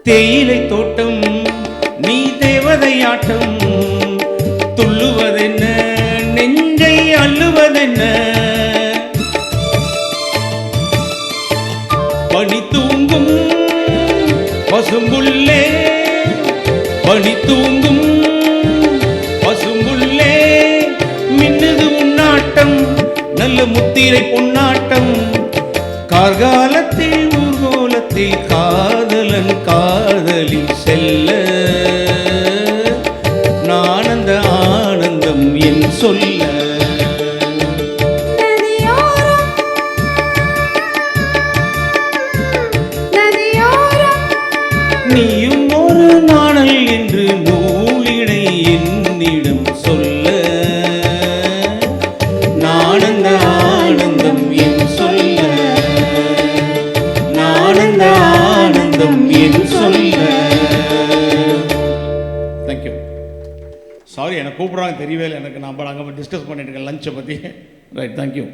தேயிலை தோட்டம் நீ தேவதையாட்டம் துள்ளுவதென்ன நெஞ்சை அள்ளுவதென்ன பனி தூங்கும் பசும்புள்ளே பனி தூங்கும் பசும்புள்ளே மின்னுது உன்னாட்டம் நல்ல முத்திரை பொன்னாட்டம் கார்காலத்தில் ஊர்கோலத்தில் காதலன் காதலி செல்ல நானந்த ஆனந்தம் என் சொல்ல நீயும் ஒரு நாணல் என்று நூலிடை என்னிடம் சொல்ல நானந்த ஆனந்தம் என் சொல்ல நானந்த ஆனந்தம் என் சொல்ல. தேங்க்யூ. சாரி, எனக்கு கூப்பிட்றாங்க தெரியவே இல்லை எனக்கு. நான் அங்கே டிஸ்கஸ் பண்ணிட்டு இருக்கேன் லஞ்சை பற்றி. Right, thank you.